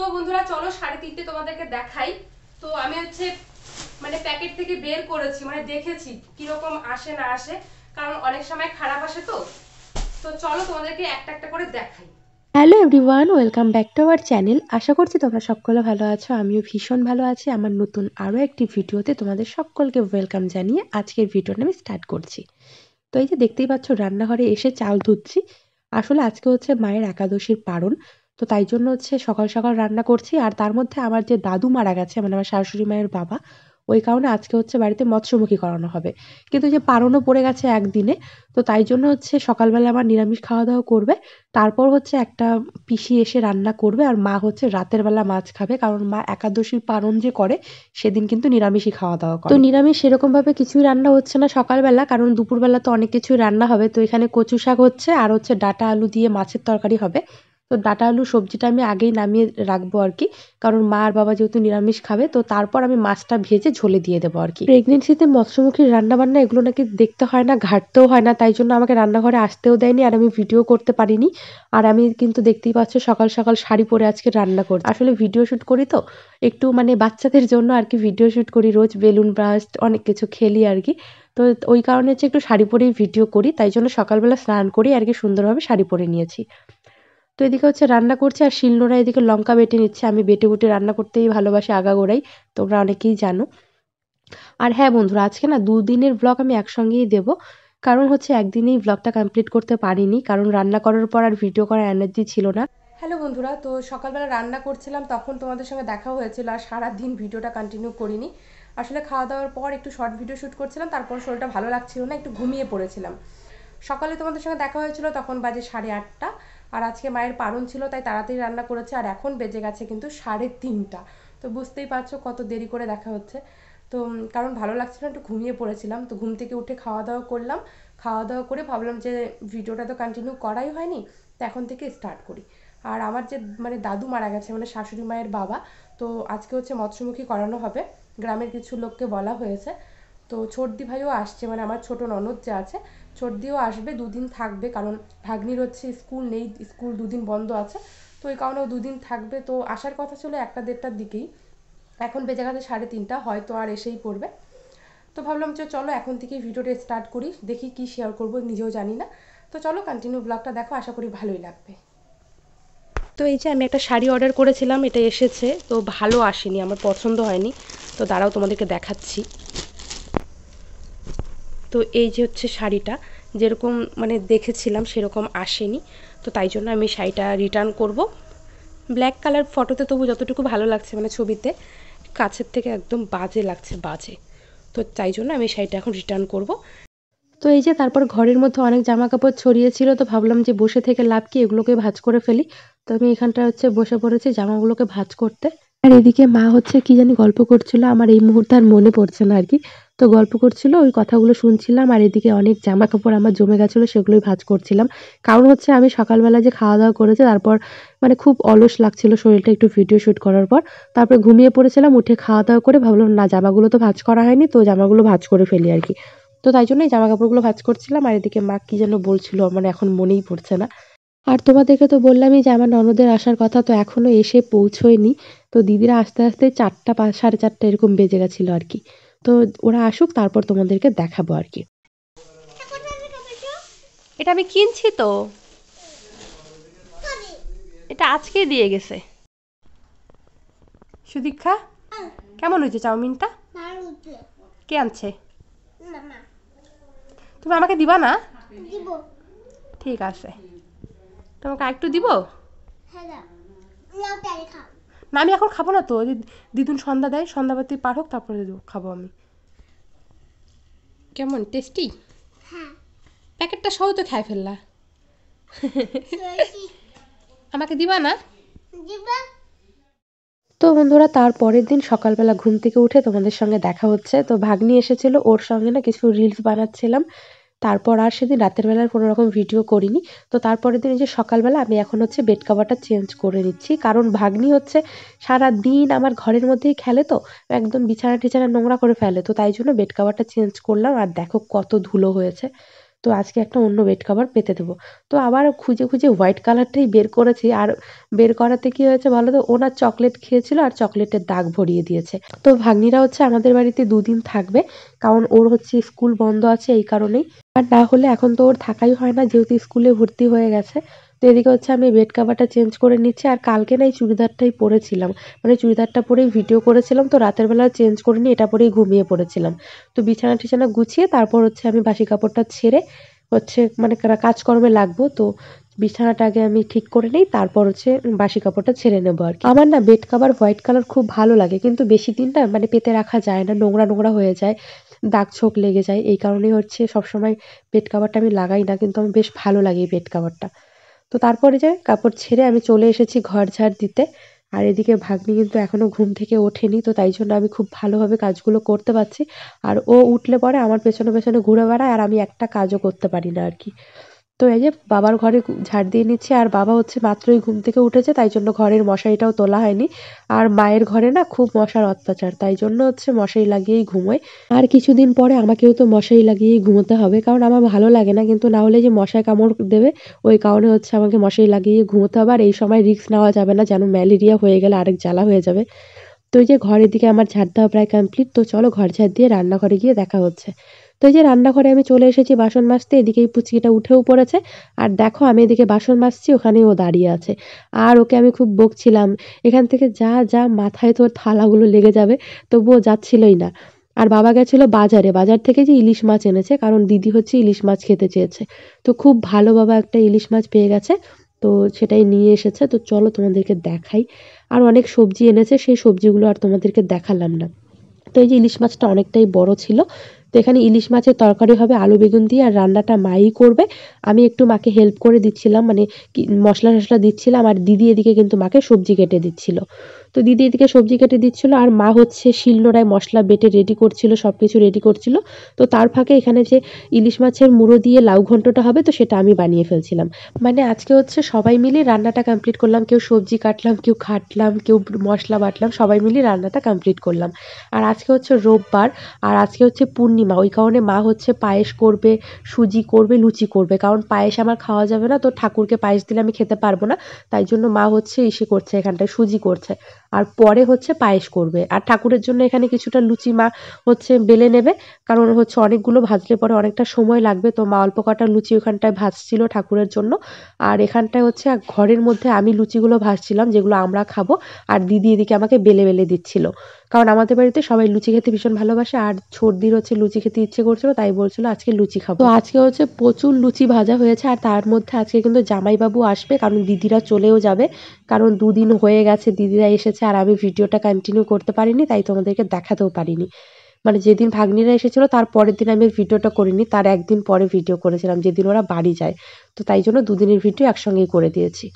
তো বন্ধুরা চলো 3:30 তোমাদেরকে দেখাই। তো আমি হচ্ছে মানে প্যাকেট থেকে বের করেছি, মানে দেখেছি কিরকম আসে না আসে, কারণ অনেক সময় খারাপ আসে। তো তো চলো তোমাদেরকে একটা একটা করে দেখাই। Hello everyone, welcome back to our channel. আশা করছি তোমরা সকলে ভালো আছো। আমিও ভীষণ ভালো আছি। আমার নতুন আরও একটি ভিডিওতে তোমাদের সকলকে ওয়েলকাম জানিয়ে আজকের ভিডিওটা আমি স্টার্ট করছি। তো এই যে দেখতেই পাচ্ছ, রান্নাঘরে এসে চাল ধুচ্ছি। আসলে আজকে হচ্ছে মায়ের একাদশীর পারণ, তো তাই জন্য হচ্ছে সকাল সকাল রান্না করছি। আর তার মধ্যে আমার যে দাদু মারা গেছে, মানে আমার শাশুড়ি মায়ের বাবা, ওই কারণে আজকে হচ্ছে বাড়িতে মৎস্যমুখী করানো হবে। কিন্তু যে পারণও পড়ে গেছে একদিনে, তো তাই জন্য হচ্ছে সকালবেলা আমার নিরামিষ খাওয়া দাওয়া করবে। তারপর হচ্ছে একটা পিসি এসে রান্না করবে, আর মা হচ্ছে রাতের বেলা মাছ খাবে, কারণ মা একাদশীর পারণ যে করে সেদিন কিন্তু নিরামিষই খাওয়া দাওয়া করে। তো নিরামিষ সেরকম ভাবে কিছুই রান্না হচ্ছে না সকালবেলা, কারণ দুপুরবেলা তো অনেক কিছুই রান্না হবে। তো এখানে কচু শাক হচ্ছে, আর হচ্ছে ডাঁটা আলু দিয়ে মাছের তরকারি হবে। তো ডাঁটা আলু সবজিটা আমি আগেই নামিয়ে রাখবো আর কি, কারণ মা আর বাবা যেহেতু নিরামিষ খাবে, তো তারপর আমি মাছটা ভেজে ঝোলে দিয়ে দেবো আর কি। প্রেগনেন্সিতে মৎস্যমুখীর রান্না বান্না এগুলো নাকি দেখতে হয় না, ঘাটতেও হয় না, তাই জন্য আমাকে রান্নাঘরে আসতেও দেয়নি, আর আমি ভিডিও করতে পারিনি। আর আমি কিন্তু দেখতেই পাচ্ছ সকাল সকাল শাড়ি পরে আজকে রান্না করছি। আসলে ভিডিও শুট করি তো একটু, মানে বাচ্চাদের জন্য আর কি ভিডিও শুট করি, রোজ বেলুন ব্রাস্ট অনেক কিছু খেলি আর কি। তো ওই কারণে হচ্ছে একটু শাড়ি পরেই ভিডিও করি, তাই জন্য সকালবেলা স্নান করি আর কি, সুন্দরভাবে শাড়ি পরে নিয়েছি। তো এদিকে হচ্ছে রান্না করছি, আর শিলনোড়া এদিকে লঙ্কা বেটে নিচ্ছে। আমি বেটে বুটে রান্না করতেই ভালোবাসি আগাগোড়াই, তোমরা অনেকেই জানো। আর হ্যাঁ বন্ধুরা, আজকে না দুদিনের ব্লগ আমি একসঙ্গেই দেব, কারণ হচ্ছে একদিনেই ব্লগটা কমপ্লিট করতে পারিনি, কারণ রান্না করার পর আর ভিডিও করার এনার্জি ছিল না। হ্যালো বন্ধুরা, তো সকালবেলা রান্না করছিলাম তখন তোমাদের সঙ্গে দেখা হয়েছিল, আর সারাদিন ভিডিওটা কন্টিনিউ করিনি। আসলে খাওয়া দাওয়ার পর একটু শর্ট ভিডিও শ্যুট করছিলাম, তারপর শরীরটা ভালো লাগছিল না, একটু ঘুমিয়ে পড়েছিলাম। সকালে তোমাদের সঙ্গে দেখা হয়েছিল তখন বাজে 8:30, আর আজকে মায়ের পারণ ছিল তাই তাড়াতাড়ি রান্না করেছে, আর এখন বেজে গেছে কিন্তু 3:30। তো বুঝতেই পারছো কত দেরি করে দেখা হচ্ছে। তো কারণ ভালো লাগছিল না, একটু ঘুমিয়ে পড়েছিলাম। তো ঘুম থেকে উঠে খাওয়া দাওয়া করলাম, খাওয়া দাওয়া করে ভাবলাম যে ভিডিওটা তো কন্টিনিউ করাই হয়নি, তো এখন থেকে স্টার্ট করি। আর আমার যে মানে দাদু মারা গেছে, মানে শাশুড়ি মায়ের বাবা, তো আজকে হচ্ছে মৎস্যমুখী করানো হবে, গ্রামের কিছু লোককে বলা হয়েছে। তো ছোটদি ভাইও আসছে, মানে আমার ছোট ননদ যে আছে, ছোটদিও আসবে, দুদিন থাকবে, কারণ ভাগ্নির হচ্ছে স্কুল নেই, স্কুল দুদিন বন্ধ আছে, তো ওই কারণে ও দুদিন থাকবে। তো আসার কথা ছিল 1-1:30টার দিকেই, এখন বেজে গেছে 3:30, হয়তো আর এসেই পড়বে। তো ভাবলাম যে চলো এখন থেকেই ভিডিওটা স্টার্ট করি, দেখি কি শেয়ার করব নিজেও জানি না। তো চলো কন্টিনিউ ব্লগটা দেখো, আশা করি ভালোই লাগবে। তো এই যে আমি একটা শাড়ি অর্ডার করেছিলাম, এটা এসেছে, তো ভালো আসেনি, আমার পছন্দ হয়নি। তো দাঁড়াও তোমাদেরকে দেখাচ্ছি। তো এই যে হচ্ছে শাড়িটা, যেরকম মানে দেখেছিলাম সেরকম আসেনি, তো তাই জন্য আমি শাড়িটা রিটার্ন করব। ব্ল্যাক কালার ফটোতে তবু যতটুকু ভালো লাগছে, মানে ছবিতে, কাছের থেকে একদম বাজে লাগছে, বাজে। তো তাই জন্য আমি শাড়িটা এখন রিটার্ন করব। তো এই যে তারপর ঘরের মধ্যে অনেক জামা কাপড় ছড়িয়েছিল, তো ভাবলাম যে বসে থেকে লাভ কি, এগুলোকে ভাঁজ করে ফেলি। তো আমি এখানটা হচ্ছে বসে পড়েছি জামাগুলোকে ভাঁজ করতে। আর এদিকে মা হচ্ছে কি জানি গল্প করছিল, আমার এই মুহূর্তে আর মনে পড়ছে না আর কি। তো গল্প করছিল, ওই কথাগুলো শুনছিলাম, আর এদিকে অনেক জামা কাপড় আমার জমে গেছিলো, সেগুলোই ভাঁজ করছিলাম। কারণ হচ্ছে আমি সকালবেলা যে খাওয়া দাওয়া করেছি, তারপর মানে খুব অলস লাগছিল শরীরটা একটু ভিডিও শুট করার পর। তারপরে ঘুমিয়ে পড়েছিলাম, উঠে খাওয়া দাওয়া করে ভাবলাম না, জামাগুলো তো ভাঁজ করা হয়নি, তো জামাগুলো ভাঁজ করে ফেলি আর কি। তো তাই জন্য এই জামা কাপড়গুলো ভাঁজ করছিলাম, আর এদিকে মা কি যেন বলছিল, আমার এখন মনেই পড়ছে না। আর তোমাদেরকে তো বললামই যে আমার ননদের আসার কথা, তো এখনো এসে পৌঁছয়নি। তো দিদিরা আস্তে আস্তে 4টা 4:30 এরকম বেজে গেছিল আর কি। তো ওরা আসুক, তারপর তোমাদেরকে দেখাবো আর কি। এটা আমি কিনছি তো, এটা আজকেই দিয়ে গেছে সুদীক্ষা। কেমন হয়েছে চাউমিনটা? কে আনছে? তুমি আমাকে দিবা না? ঠিক আছে, তোমাকে আরেকটু দিব। না আমি এখন খাবো না তো, দিদুন সন্ধ্যা দেয়, সন্ধ্যাবাতি পার হোক তারপরে খাবো আমি। কেমন টেস্টি? প্যাকেটটা সহ তো খাই ফেললা। আমাকে দিবা না? তো বন্ধুরা, তার পরের দিন সকালবেলা ঘুম থেকে উঠে তোমাদের সঙ্গে দেখা হচ্ছে। তো ভাগ্নি এসেছিল, ওর সঙ্গে না কিছু রিলস বানাচ্ছিলাম। তারপর আর সেদিন রাতের বেলার কোনো রকম ভিডিও করিনি। তো তারপরের দিন এই যে সকালবেলা আমি এখন হচ্ছে বেড কভারটা চেঞ্জ করে নিচ্ছি, কারণ ভাগ্নি হচ্ছে সারাদিন আমার ঘরের মধ্যেই খেলে, তো একদম বিছানা টিছানা নোংরা করে ফেলে। তো তাই জন্য বেড কভারটা চেঞ্জ করলাম, আর দেখো কত ধুলো হয়েছে। তো আজকে একটা অন্য বেড কভার পেতে দেবো। তো আবার খুঁজে খুঁজে হোয়াইট কালারটাই বের করেছি, আর বের করাতে কি হয়েছে বলো তো, ওনার চকলেট খেয়েছিল আর চকলেটের দাগ ভরিয়ে দিয়েছে। তো ভাগ্নিরা হচ্ছে আমাদের বাড়িতে 2 দিন থাকবে, কারণ ওর হচ্ছে স্কুল বন্ধ আছে এই কারণেই। আর না হলে এখন তো ওর থাকাই হয় না, যেহেতু স্কুলে ভর্তি হয়ে গেছে। তো এদিকে হচ্ছে আমি বেড কাভারটা চেঞ্জ করে নিচ্ছি, আর কালকে না এই চুড়িদারটাই পরেছিলাম, মানে চুড়িদারটা পরেই ভিডিও করেছিলাম, তো রাতের বেলা চেঞ্জ করে নিয়ে এটা পরেই ঘুমিয়ে পড়েছিলাম। তো বিছানা টিছানা গুছিয়ে তারপর হচ্ছে আমি বাসি কাপড়টা ছেড়ে হচ্ছে মানে কাজকর্মে লাগবো। তো বিছানাটা আগে আমি ঠিক করে নেই, তারপর হচ্ছে বাসি কাপড়টা ছেড়ে নেবো আর কি। আমার না বেড কাভার হোয়াইট কালার খুব ভালো লাগে, কিন্তু বেশি দিন না মানে পেতে রাখা যায় না, নোংরা নোংরা হয়ে যায়, দাগ ছোপ লেগে যায়, এই কারণেই হচ্ছে সবসময় বেড কাভারটা আমি লাগাই না, কিন্তু আমার বেশ ভালো লাগে এই বেড কাভারটা। তো তারপরে যে কাপড় ছেড়ে আমি চলে এসেছি ঘর ঝাড় দিতে। আর এদিকে ভাগ্নি কিন্তু এখনো ঘুম থেকে ওঠেনি, তো তাই জন্য আমি খুব ভালোভাবে কাজগুলো করতে পারছি। আর ও উঠলে পরে আমার পেছনে পেছনে ঘুরে বেড়ায়, আর আমি একটা কাজও করতে পারি না আর কি। তো এই যে বাবার ঘরে ঝাড় দিয়ে নিচ্ছি, আর বাবা হচ্ছে মাত্রই ঘুম থেকে উঠেছে, তাই জন্য ঘরের মশারিটাও তোলা হয়নি। আর মায়ের ঘরে না খুব মশার অত্যাচার, তাই জন্য হচ্ছে মশারি লাগিয়েই ঘুমোয়। আর কিছুদিন পরে আমাকেও তো মশারি লাগিয়েই ঘুমোতে হবে, কারণ আমার ভালো লাগে না, কিন্তু না হলে যে মশায় কামড় দেবে, ওই কারণে হচ্ছে আমাকে মশারি লাগিয়ে ঘুমোতে হবে। আর এই সময় রিস্ক নেওয়া যাবে না, যেন ম্যালেরিয়া হয়ে গেলে আরেক জ্বালা হয়ে যাবে। তো এই যে ঘরের দিকে আমার ঝাড় দেওয়া প্রায় কমপ্লিট, তো চলো ঘর ঝাড় দিয়ে রান্নাঘরে গিয়ে দেখা হচ্ছে। তো এই যে রান্নাঘরে আমি চলে এসেছি বাসন মাজতে, এদিকে এই পুচকিটা উঠেও পড়েছে। আর দেখো আমি এদিকে বাসন মাজছি, ওখানেই ও দাঁড়িয়ে আছে। আর ওকে আমি খুব বকছিলাম, এখান থেকে যা যা, মাথায় তোর থালাগুলো লেগে যাবে, তবুও যাচ্ছিলই না। আর বাবা গেছিল বাজারে, বাজার থেকে যে ইলিশ মাছ এনেছে, কারণ দিদি হচ্ছে ইলিশ মাছ খেতে চেয়েছে। তো খুব ভালো বাবা একটা ইলিশ মাছ পেয়ে গেছে, তো সেটাই নিয়ে এসেছে। তো চলো তোমাদেরকে দেখাই। আর অনেক সবজি এনেছে, সেই সবজিগুলো আর তোমাদেরকে দেখালাম না। তো এই যে ইলিশ মাছটা অনেকটাই বড় ছিল। তো এখানে ইলিশ মাছের তরকারি হবে আলু বেগুন দিয়ে, আর রান্নাটা মাই করবে। আমি একটু মাকে হেল্প করে দিচ্ছিলাম, মানে মশলা টশলা দিচ্ছিলাম, আর দিদি এদিকে কিন্তু মাকে সবজি কেটে দিচ্ছিল। তো দিদি এদিকে সবজি কেটে দিচ্ছিল, আর মা হচ্ছে শিলনোড়ায় মশলা বেটে রেডি করছিল, সবকিছু রেডি করছিল। তো তার ফাঁকে এখানে যে ইলিশ মাছের মুড়ো দিয়ে লাউ ঘন্টটা হবে, তো সেটা আমি বানিয়ে ফেলছিলাম। মানে আজকে হচ্ছে সবাই মিলে রান্নাটা কমপ্লিট করলাম, কেউ সবজি কাটলাম, কেউ খাটলাম, কেউ মশলা বাটলাম, সবাই মিলে রান্নাটা কমপ্লিট করলাম। আর আজকে হচ্ছে রোববার, আর আজকে হচ্ছে পূর্ণিমা, ওই কারণে মা হচ্ছে পায়েস করবে, সুজি করবে, লুচি করবে, কারণ পায়েস আমার খাওয়া যাবে না, তো ঠাকুরকে পায়েস দিলে আমি খেতে পারবো না। তাই জন্য মা হচ্ছে ইসে করছে, এখানটায় সুজি করছে, আর পরে হচ্ছে পায়েস করবে। আর ঠাকুরের জন্য এখানে কিছুটা লুচি মা হচ্ছে বেলে নেবে, কারণ হচ্ছে অনেকগুলো ভাজলে পরে অনেকটা সময় লাগবে। তো মা অল্প কটা লুচি ওখানটায় ভাজছিল ঠাকুরের জন্য। আর এখানটায় হচ্ছে ঘরের মধ্যে আমি লুচিগুলো ভাজছিলাম, যেগুলো আমরা খাবো, আর দিদি এদিকে আমাকে বেলে বেলে দিচ্ছিল, কারণ আমাদের বাড়িতে সবাই লুচি খেতে ভীষণ ভালোবাসে। আর সর্দির হচ্ছে লুচি খেতে ইচ্ছে করছিল, তাই বলছিল আজকে লুচি খাবো। তো আজকে হচ্ছে প্রচুর লুচি ভাজা হয়েছে, আর তার মধ্যে আজকে কিন্তু জামাইবাবু আসবে, কারণ দিদিরা চলেও যাবে, কারণ 2 দিন হয়ে গেছে দিদিরা এসেছে, আর আমি ভিডিওটা কন্টিনিউ করতে পারিনি, তাই তোমাদেরকে দেখাতেও পারিনি। মানে যেদিন ভাগ্নিরা এসেছিল তার পরের দিন আমি ভিডিওটা করিনি, তার একদিন পরে ভিডিও করেছিলাম, যেদিন ওরা বাড়ি যায়। তো তাই জন্য 2 দিনের ভিডিও একসঙ্গেই করে দিয়েছি।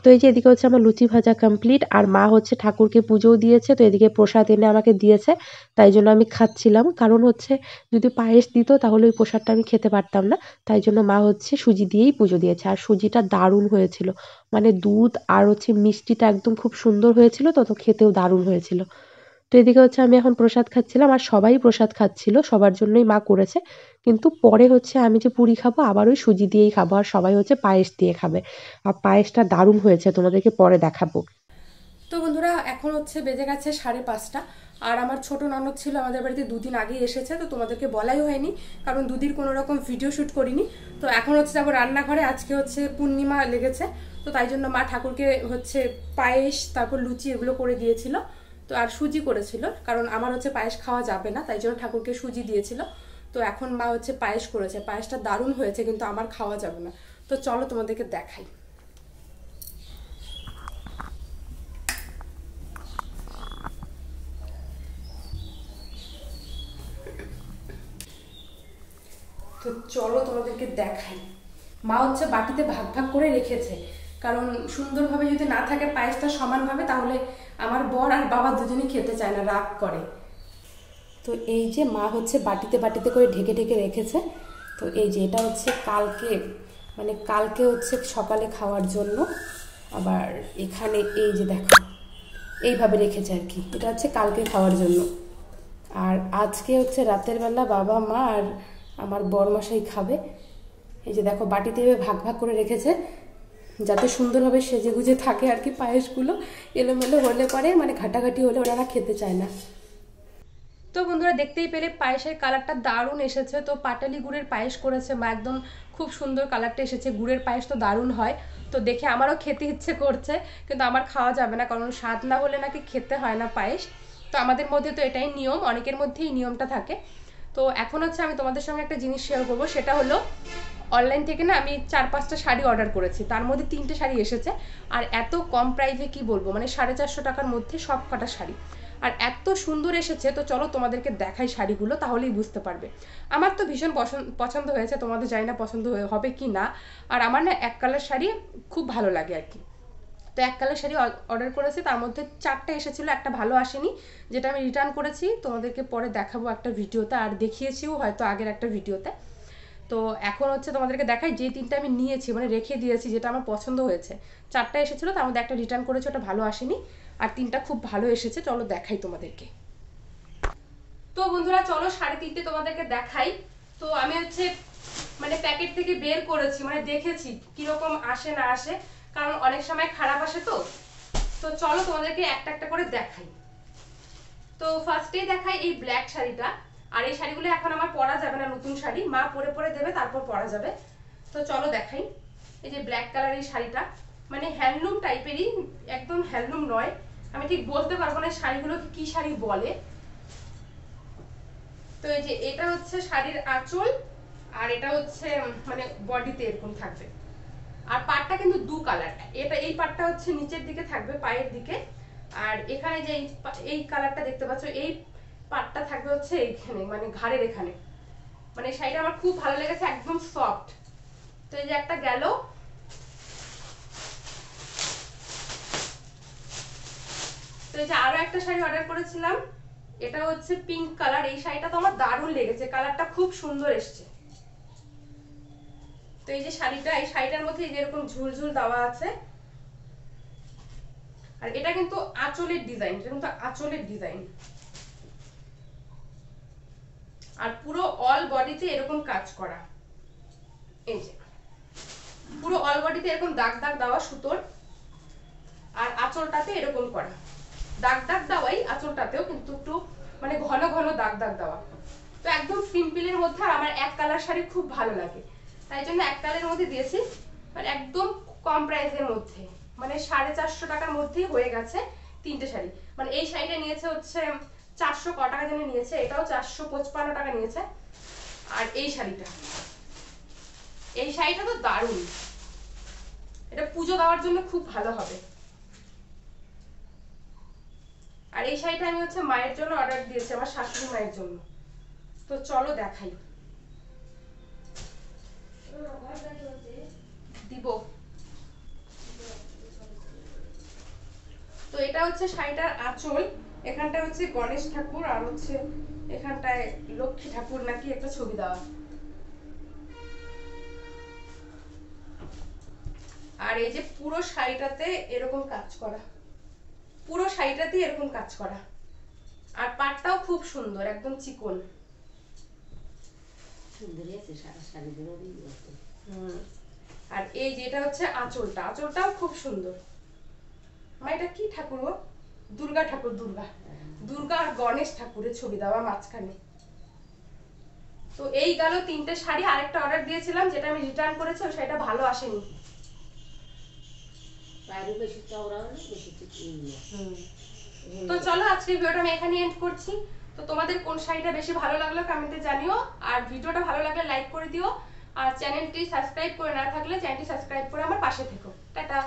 তো এই যে এদিকে হচ্ছে আমার লুচি ভাজা কমপ্লিট, আর মা হচ্ছে ঠাকুরকে পুজোও দিয়েছে, তো এদিকে প্রসাদ এনে আমাকে দিয়েছে, তাই জন্য আমি খাচ্ছিলাম। কারণ হচ্ছে যদি পায়েস দিত তাহলে ওই প্রসাদটা আমি খেতে পারতাম না, তাই জন্য মা হচ্ছে সুজি দিয়েই পুজো দিয়েছে। আর সুজিটা দারুণ হয়েছিল, মানে দুধ আর হচ্ছে মিষ্টিটা একদম খুব সুন্দর হয়েছিল, তো তো খেতেও দারুণ হয়েছিল। তো এদিকে হচ্ছে আমি এখন প্রসাদ খাচ্ছিলাম, আর সবাই প্রসাদ খাচ্ছিল, সবার জন্যই মা করেছে। কিন্তু পরে হচ্ছে আমি যে পুরি খাবো আবার ওই সুজি দিয়েই খাবো, আর সবাই হচ্ছে পায়েস দিয়ে খাবে। আর পায়েসটা দারুণ হয়েছে, তোমাদেরকে পরে দেখাবো। তো বন্ধুরা এখন হচ্ছে বেজে গেছে 5:30, আর আমার ছোট ননদ ছিল আমাদের বাড়িতে 2 দিন আগেই এসেছে, তো তোমাদেরকে বলাই হয়নি, কারণ 2 দিন কোনো রকম ভিডিও শ্যুট করিনি। তো এখন হচ্ছে যাবো রান্নাঘরে, আজকে হচ্ছে পূর্ণিমা লেগেছে, তো তাই জন্য মা ঠাকুরকে হচ্ছে পায়েস তারপর লুচি এগুলো করে দিয়েছিল। তো আর সুজি করেছিল, কারণ আমার হচ্ছে পায়েস খাওয়া যাবে না, তাই জন্য ঠাকুরকে সুজি দিয়েছিল। তো এখন মা হচ্ছে পায়েস করেছে, পায়েসটা দারুণ হয়েছে, কিন্তু আমার খাওয়া যাবে না। তো চলো তোমাদেরকে দেখাই। তো চলো তোমাদেরকে দেখাই। মা হচ্ছে বাটিতে ভাগ ভাগ করে রেখেছে, কারণ সুন্দরভাবে যদি না থাকে পায়েসটা সমানভাবে, তাহলে আমার বর আর বাবা দুজনেই খেতে চায় না, রাগ করে। তো এই যে মা হচ্ছে বাটিতে বাটিতে করে ঢেকে ঢেকে রেখেছে। তো এই যে এটা হচ্ছে কালকে, মানে কালকে হচ্ছে সকালে খাওয়ার জন্য। আবার এখানে এই যে দেখো এইভাবে রেখেছে আর কি, এটা হচ্ছে কালকে খাওয়ার জন্য। আর আজকে হচ্ছে রাতের বেলা বাবা মা আর আমার বরমশাই খাবে। এই যে দেখো বাটিতে ভাগ ভাগ করে রেখেছে, যাতে সুন্দরভাবে সেজে গুজে থাকে আর কি। পায়েসগুলো এলোমেলো হলে পরে মানে ঘাটাঘাটি হলে ওরা খেতে চায় না। তো বন্ধুরা দেখতেই পেলে পায়েসের কালারটা দারুণ এসেছে। তো পাটালি গুড়ের পায়েস করেছে মা, একদম খুব সুন্দর কালারটা এসেছে। গুড়ের পায়েস তো দারুণ হয়, তো দেখে আমারও খেতে ইচ্ছে করছে, কিন্তু আমার খাওয়া যাবে না, কারণ স্বাদ না হলে নাকি খেতে হয় না পায়েস। তো আমাদের মধ্যে তো এটাই নিয়ম, অনেকের মধ্যেই নিয়মটা থাকে। তো এখন হচ্ছে আমি তোমাদের সঙ্গে একটা জিনিস শেয়ার করবো, সেটা হলো অনলাইন থেকে না আমি 4-5টা শাড়ি অর্ডার করেছি, তার মধ্যে 3টে শাড়ি এসেছে। আর এত কম প্রাইসে কি বলবো, মানে 450 টাকার মধ্যে সব কটা শাড়ি, আর এত সুন্দর এসেছে। তো চলো তোমাদেরকে দেখাই শাড়িগুলো, তাহলেই বুঝতে পারবে। আমার তো ভীষণ পছন্দ হয়েছে, তোমাদের জানি না পছন্দ হবে কি না। আর আমার না এক কালার শাড়ি খুব ভালো লাগে আর কি। তো এক কালার শাড়ি অর্ডার করেছি, তার মধ্যে 4টে এসেছিলো, একটা ভালো আসেনি, যেটা আমি রিটার্ন করেছি। তোমাদেরকে পরে দেখাবো একটা ভিডিওতে, আর দেখিয়েছিও হয়তো আগের একটা ভিডিওতে। তো এখন হচ্ছে তোমাদেরকে দেখাই যে 3টে আমি নিয়েছি, মানে রেখে দিয়েছি, যেটা আমার পছন্দ হয়েছে। 4টা এসেছিলো, তার মধ্যে একটা রিটার্ন করেছি, ওটা ভালো আসেনি, আর 3টা খুব ভালো এসেছে। চলো দেখাই তোমাদেরকে। তো বন্ধুরা চলো 3.5 তোমাদেরকে দেখাই। তো আমি হচ্ছে মানে প্যাকেট থেকে বের করেছি, মানে দেখেছি কিরকম আসে না আসে, কারণ অনেক সময় খারাপ আসে। তো তো চলো তোমাদেরকে একটা একটা করে দেখাই। তো ফার্স্টেই দেখাই এই ব্ল্যাক শাড়িটা। আর এই শাড়িগুলো এখন আমার পরা যাবে না, নতুন শাড়ি মা পরে পরে দেবে, তারপর পরা যাবে। তো চলো দেখাই। এই যে ব্ল্যাক কালার এই শাড়িটা, মানে হ্যান্ডলুম টাইপেরই, একদম হ্যান্ডলুম নয়, আমি ঠিক বলতে পারবো না শাড়িগুলোকে কি শাড়ি বলে। তো এই যে এটা হচ্ছে শাড়ির আঁচল, আর এটা হচ্ছে মানে বডিতে এরকম থাকবে। আর পাটটা কিন্তু 2 কালার, এটা এই পাটটা হচ্ছে নিচের দিকে থাকবে পায়ের দিকে, আর এখানে যে এই কালারটা দেখতে পাচ্ছ, এই পাটটা থাকবে হচ্ছে এইখানে, মানে ঘাড়ের এখানে। মানে শাড়িটা আমার খুব ভালো লেগেছে, একদম সফট। তো এই যে একটা গেল। তো এই যে আরো একটা শাড়ি অর্ডার করেছিলাম, এটা হচ্ছে পিঙ্ক কালার। এই শাড়িটা তো আমার দারুণ লেগেছে, কালারটা খুব সুন্দর এসছে। তো এই যে শাড়িটা, এই শাড়িটার মধ্যে এরকম ঝুলঝুল দেওয়া আছে, আর এটা কিন্তু আঁচলের ডিজাইন, এটা কিন্তু আঁচলের ডিজাইন। আর পুরো অল বডিতে এরকম কাজ করা, এই যে পুরো অল বডিতে এরকম দাগ দাগ দেওয়া সুতোর, আর আঁচলটাতে এরকম করা দাগ দাগ দেওয়াই, আঁচলটাতেও কিন্তু একটু মানে ঘন ঘন দাগ দাগ দেওয়া। তো একদম সিম্পলের মধ্যে, আর আমার এক কালার শাড়ি খুব ভালো লাগে, তাই জন্য এক কালারের মধ্যে দিয়েছি। মানে একদম কম প্রাইসের মধ্যে, মানে 450 টাকার মধ্যেই হয়ে গেছে 3টে শাড়ি। মানে এই শাড়িটা নিয়েছে হচ্ছে 400 ক টাকা যেন নিয়েছে, এটাও 455 টাকা নিয়েছে। আর এই শাড়িটা, এই শাড়িটা তো দারুণ, এটা পুজো দেওয়ার জন্য খুব ভালো হবে। আর এই শাড়িটা আমি হচ্ছে মায়ের জন্য অর্ডার দিয়েছি, আমার শাশুড়ি মায়ের জন্য। তো চলো দেখাই, দিব। তো এটা হচ্ছে শাড়িটার আঁচল, এখানটা হচ্ছে গণেশ ঠাকুর, আর হচ্ছে এখানটায় লক্ষ্মী ঠাকুর নাকি একটা ছবি দেওয়া। আর এই যে পুরো শাড়িটাতে এরকম কাজ করা, পুরো শাড়িটাতে এরকম কাজ করা। আর পাটটাও খুব সুন্দর, একদম চিকন। আর এই যেটা হচ্ছে আঁচলটা, আঁচলটাও খুব সুন্দর। মা এটা কি ঠাকুর? ও দুর্গা ঠাকুর, দুর্গা দুর্গা আর গণেশ ঠাকুরের ছবি দেওয়া মাঝখানে। তো এই গেল 3টে শাড়ি। আরেকটা অর্ডার দিয়েছিলাম, যেটা আমি রিটার্ন করেছি, ওই শাড়িটা ভালো আসেনি। তো চলো আজকের ভিডিওটা আমি এখানে এন্ড করছি। তো তোমাদের কোন শাড়িটা বেশি ভালো লাগলো কমেন্টে জানিও, আর ভিডিওটা ভালো লাগলে লাইক করে দিও, আর চ্যানেলটি সাবস্ক্রাইব করে না থাকলে চ্যানেলটি সাবস্ক্রাইব করে আমার পাশে থেকো। টাটা।